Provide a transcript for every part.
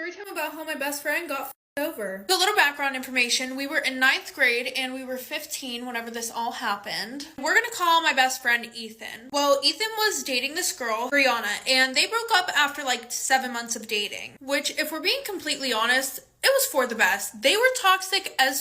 story time about how my best friend got over. So a little background information. We were in 9th grade and we were 15 whenever this all happened. We're gonna call my best friend Ethan. Well, Ethan was dating this girl, Brianna, and they broke up after like 7 months of dating. Which, if we're being completely honest, it was for the best. They were toxic as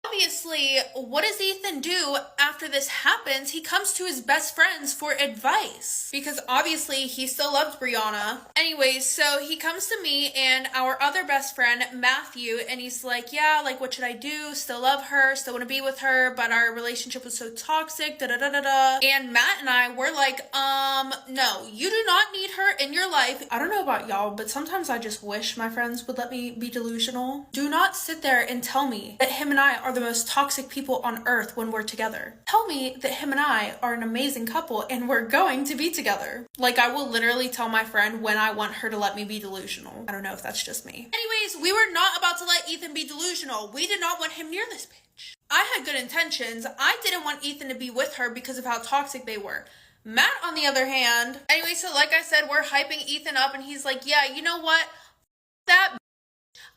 obviously. What does Ethan do after this happens? He comes to his best friends for advice because obviously he still loves Brianna. Anyways, so he comes to me and our other best friend, Matthew, and he's like, yeah, like, what should I do? Still love her, still want to be with her, but our relationship was so toxic, da da da da da. And Matt and I were like, no, you do not need her in your life. I don't know about y'all, but sometimes I just wish my friends would let me be delusional. Do not sit there and tell me that him and I are the most toxic people on earth when we're together. Tell me that him and I are an amazing couple and we're going to be together. Like, I will literally tell my friend when I want her to let me be delusional. I don't know if that's just me. Anyways, we were not about to let Ethan be delusional. We did not want him near this bitch. I had good intentions. I didn't want Ethan to be with her because of how toxic they were. Matt, on the other hand, anyway, so like I said, we're hyping Ethan up and he's like, yeah, you know what? That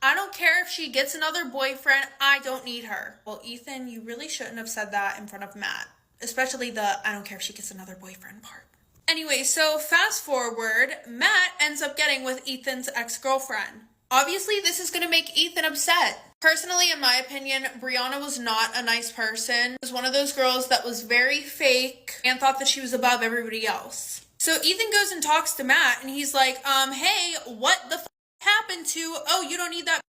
I don't care if she gets another boyfriend. I don't need her. Well, Ethan, you really shouldn't have said that in front of Matt. Especially the I don't care if she gets another boyfriend part. Anyway, so fast forward, Matt ends up getting with Ethan's ex-girlfriend. Obviously, this is going to make Ethan upset. Personally, in my opinion, Brianna was not a nice person. She was one of those girls that was very fake and thought that she was above everybody else. So Ethan goes and talks to Matt and he's like, hey, what the happened to, oh, you don't need that,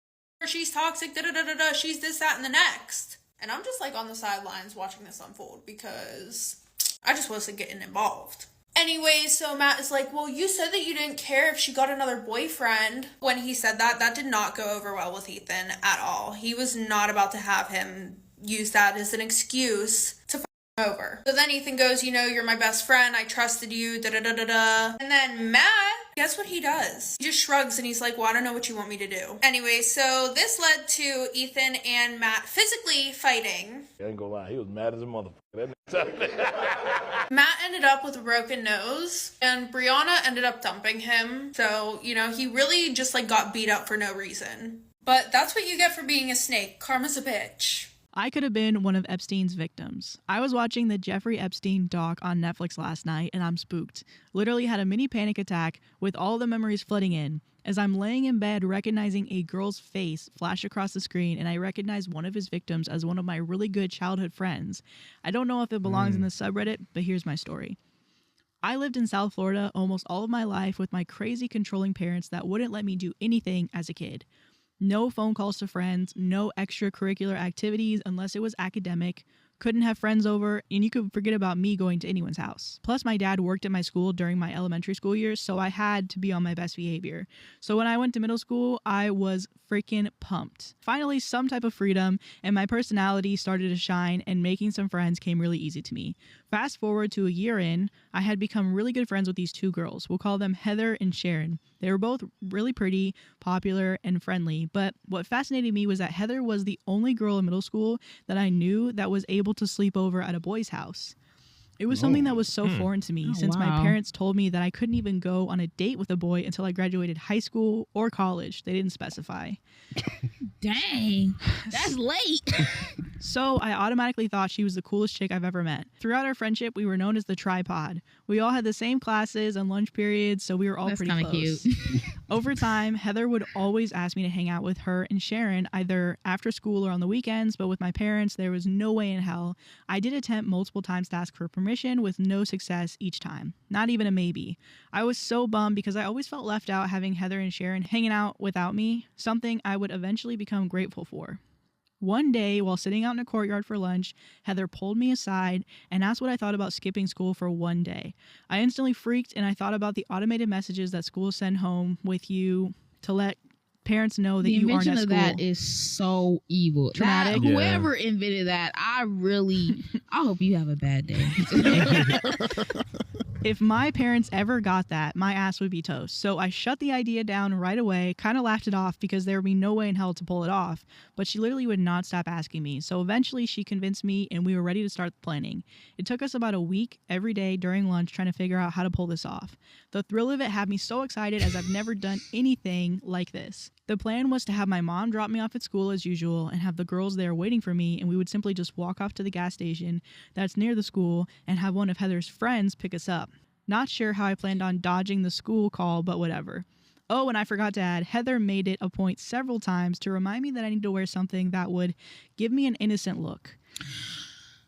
she's toxic, da da da da da, she's this, that, and the next. And I'm just like on the sidelines watching this unfold because I just wasn't getting involved. Anyway, so Matt is like, well, you said that you didn't care if she got another boyfriend. When he said that, that did not go over well with Ethan at all. He was not about to have him use that as an excuse to over. So then Ethan goes, you know, you're my best friend, I trusted you, da da da da da. And then Matt, guess what he does? He just shrugs and he's like, well, I don't know what you want me to do. Anyway, so this led to Ethan and Matt physically fighting. I ain't gonna lie, he was mad as a motherfucker. Matt ended up with a broken nose and Brianna ended up dumping him. So, you know, he really just like got beat up for no reason. But that's what you get for being a snake. Karma's a bitch. I could have been one of Epstein's victims. I was watching the Jeffrey Epstein doc on Netflix last night and I'm spooked. Literally had a mini panic attack with all the memories flooding in. As I'm laying in bed recognizing a girl's face flash across the screen and I recognize one of his victims as one of my really good childhood friends. I don't know if it belongs in the subreddit, but here's my story. I lived in South Florida almost all of my life with my crazy controlling parents that wouldn't let me do anything as a kid. No phone calls to friends, no extracurricular activities unless it was academic, couldn't have friends over, and you could forget about me going to anyone's house. Plus, my dad worked at my school during my elementary school years, so I had to be on my best behavior. So when I went to middle school, I was freaking pumped. Finally, some type of freedom, and my personality started to shine, and making some friends came really easy to me. Fast forward to a year in, I had become really good friends with these two girls. We'll call them Heather and Sharon. They were both really pretty, popular, and friendly, but what fascinated me was that Heather was the only girl in middle school that I knew that was able to sleep over at a boy's house. It was something that was so foreign to me since my parents told me that I couldn't even go on a date with a boy until I graduated high school or college. They didn't specify. Dang, that's late. So I automatically thought she was the coolest chick I've ever met. Throughout our friendship, we were known as the tripod. We all had the same classes and lunch periods, so we were all pretty close. Cute. Over time, Heather would always ask me to hang out with her and Sharon, either after school or on the weekends, but with my parents, there was no way in hell. I did attempt multiple times to ask for permission with no success each time. Not even a maybe. I was so bummed because I always felt left out having Heather and Sharon hanging out without me, something I would eventually become grateful for. One day, while sitting out in a courtyard for lunch, Heather pulled me aside and asked what I thought about skipping school for one day. I instantly freaked and I thought about the automated messages that schools send home with you to let parents know that you aren't at school. The invention of that is so evil. Traumatic. Whoever invented that, I hope you have a bad day. If my parents ever got that, my ass would be toast. So I shut the idea down right away, kind of laughed it off because there would be no way in hell to pull it off. But she literally would not stop asking me. So eventually she convinced me and we were ready to start planning. It took us about a week every day during lunch trying to figure out how to pull this off. The thrill of it had me so excited as I've never done anything like this. The plan was to have my mom drop me off at school as usual and have the girls there waiting for me, and we would simply just walk off to the gas station that's near the school and have one of Heather's friends pick us up. Not sure how I planned on dodging the school call, but whatever. Oh, and I forgot to add, Heather made it a point several times to remind me that I need to wear something that would give me an innocent look.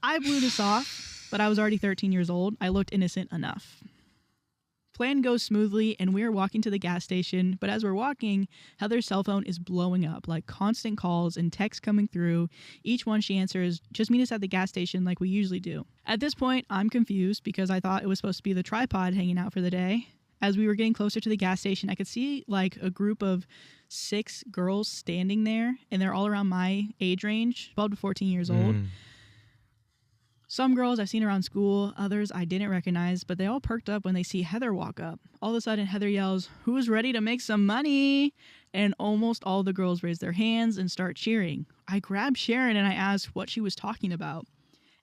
I blew this off, but I was already 13 years old. I looked innocent enough. Plan goes smoothly, and we are walking to the gas station, but as we're walking, Heather's cell phone is blowing up, like constant calls and texts coming through. Each one she answers, just meet us at the gas station like we usually do. At this point, I'm confused because I thought it was supposed to be the tripod hanging out for the day. As we were getting closer to the gas station, I could see like a group of 6 girls standing there, and they're all around my age range, 12 to 14 years old. Some girls I've seen around school, others I didn't recognize, but they all perked up when they see Heather walk up. All of a sudden, Heather yells, "Who's ready to make some money?" And almost all the girls raise their hands and start cheering. I grabbed Sharon and I asked what she was talking about.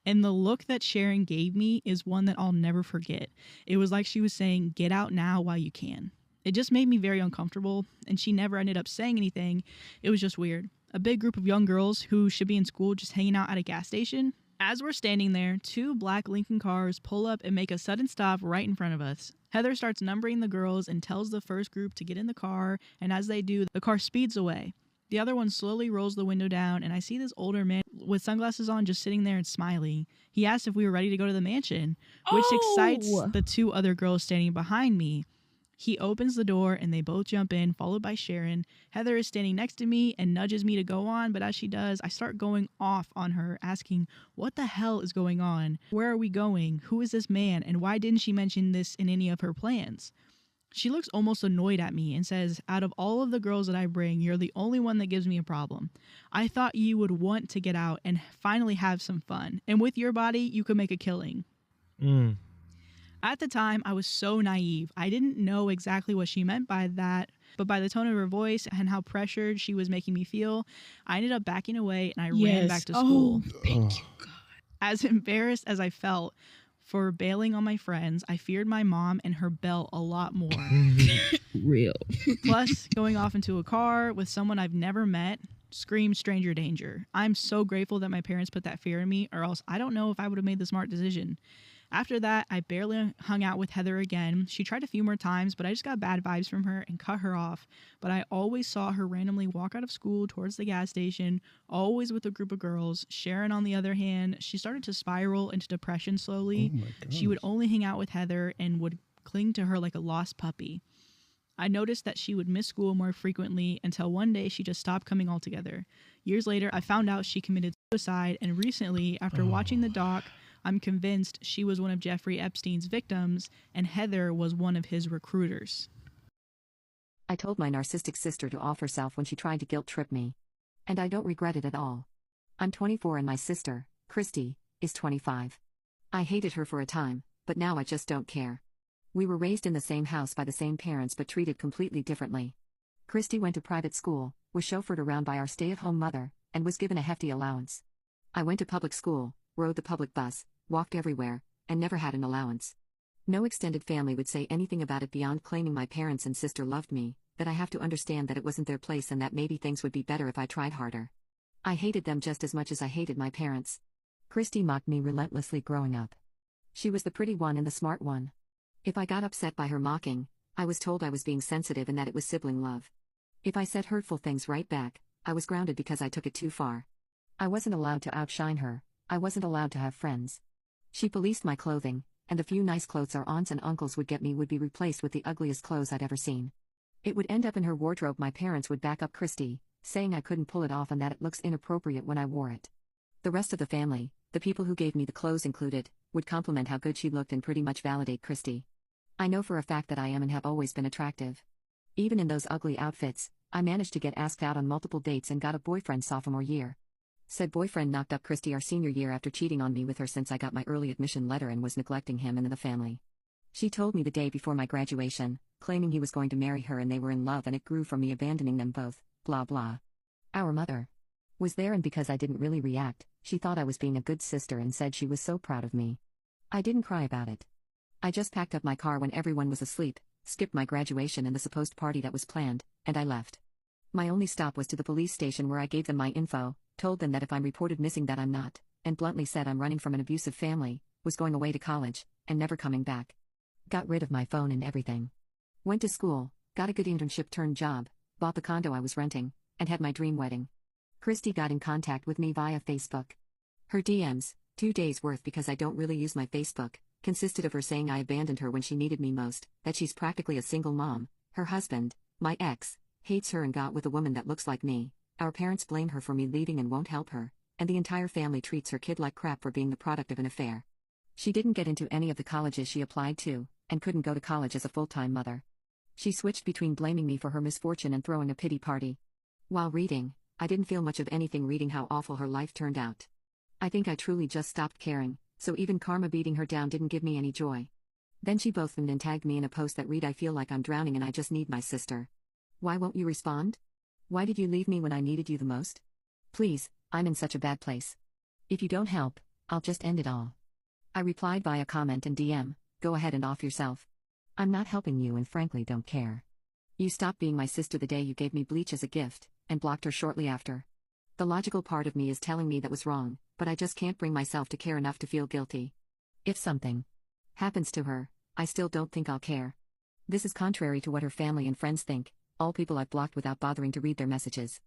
And the look that Sharon gave me is one that I'll never forget. It was like she was saying, "Get out now while you can." It just made me very uncomfortable, and she never ended up saying anything. It was just weird. A big group of young girls who should be in school just hanging out at a gas station. As we're standing there, 2 black Lincoln cars pull up and make a sudden stop right in front of us. Heather starts numbering the girls and tells the first group to get in the car, and as they do, the car speeds away. The other one slowly rolls the window down, and I see this older man with sunglasses on just sitting there and smiling. He asked if we were ready to go to the mansion, which excites the 2 other girls standing behind me. He opens the door and they both jump in, followed by Sharon. Heather is standing next to me and nudges me to go on, but as she does, I start going off on her, asking, what the hell is going on? Where are we going? Who is this man? And why didn't she mention this in any of her plans? She looks almost annoyed at me and says, out of all of the girls that I bring, you're the only one that gives me a problem. I thought you would want to get out and finally have some fun. And with your body, you could make a killing. At the time, I was so naive. I didn't know exactly what she meant by that, but by the tone of her voice and how pressured she was making me feel, I ended up backing away and I ran back to school. Thank you, God. As embarrassed as I felt for bailing on my friends, I feared my mom and her belt a lot more. Real. Plus, going off into a car with someone I've never met screams stranger danger. I'm so grateful that my parents put that fear in me, or else I don't know if I would have made the smart decision. After that, I barely hung out with Heather again. She tried a few more times, but I just got bad vibes from her and cut her off. But I always saw her randomly walk out of school towards the gas station, always with a group of girls. Sharon, on the other hand, she started to spiral into depression slowly. She would only hang out with Heather and would cling to her like a lost puppy. I noticed that she would miss school more frequently until one day she just stopped coming altogether. Years later, I found out she committed suicide, and recently, after watching the doc, I'm convinced she was one of Jeffrey Epstein's victims, and Heather was one of his recruiters. I told my narcissistic sister to off herself when she tried to guilt trip me. And I don't regret it at all. I'm 24 and my sister, Christy, is 25. I hated her for a time, but now I just don't care. We were raised in the same house by the same parents but treated completely differently. Christy went to private school, was chauffeured around by our stay-at-home mother, and was given a hefty allowance. I went to public school, rode the public bus, walked everywhere, and never had an allowance. No extended family would say anything about it beyond claiming my parents and sister loved me, that I have to understand that it wasn't their place and that maybe things would be better if I tried harder. I hated them just as much as I hated my parents. Christy mocked me relentlessly growing up. She was the pretty one and the smart one. If I got upset by her mocking, I was told I was being sensitive and that it was sibling love. If I said hurtful things right back, I was grounded because I took it too far. I wasn't allowed to outshine her. I wasn't allowed to have friends. She policed my clothing, and the few nice clothes our aunts and uncles would get me would be replaced with the ugliest clothes I'd ever seen. It would end up in her wardrobe. My parents would back up Christy, saying I couldn't pull it off and that it looks inappropriate when I wore it. The rest of the family, the people who gave me the clothes included, would compliment how good she looked and pretty much validate Christy. I know for a fact that I am and have always been attractive. Even in those ugly outfits, I managed to get asked out on multiple dates and got a boyfriend sophomore year. Said boyfriend knocked up Christy our senior year after cheating on me with her since I got my early admission letter and was neglecting him and the family. She told me the day before my graduation, claiming he was going to marry her and they were in love and it grew from me abandoning them both, blah blah. Our mother was there and because I didn't really react, she thought I was being a good sister and said she was so proud of me. I didn't cry about it. I just packed up my car when everyone was asleep, skipped my graduation and the supposed party that was planned, and I left. My only stop was to the police station where I gave them my info, told them that if I'm reported missing that I'm not, and bluntly said I'm running from an abusive family, was going away to college, and never coming back. Got rid of my phone and everything. Went to school, got a good internship turned job, bought the condo I was renting, and had my dream wedding. Christy got in contact with me via Facebook. Her DMs, 2 days worth because I don't really use my Facebook, consisted of her saying I abandoned her when she needed me most, that she's practically a single mom, her husband, my ex, hates her and got with a woman that looks like me, our parents blame her for me leaving and won't help her, and the entire family treats her kid like crap for being the product of an affair. She didn't get into any of the colleges she applied to, and couldn't go to college as a full-time mother. She switched between blaming me for her misfortune and throwing a pity party. While reading, I didn't feel much of anything reading how awful her life turned out. I think I truly just stopped caring, so even karma beating her down didn't give me any joy. Then she both and tagged me in a post that read I feel like I'm drowning and I just need my sister. Why won't you respond? Why did you leave me when I needed you the most? Please, I'm in such a bad place. If you don't help, I'll just end it all. I replied via comment and DM, go ahead and off yourself. I'm not helping you and frankly don't care. You stopped being my sister the day you gave me bleach as a gift, and blocked her shortly after. The logical part of me is telling me that was wrong, but I just can't bring myself to care enough to feel guilty. If something happens to her, I still don't think I'll care. This is contrary to what her family and friends think, all people I've blocked without bothering to read their messages.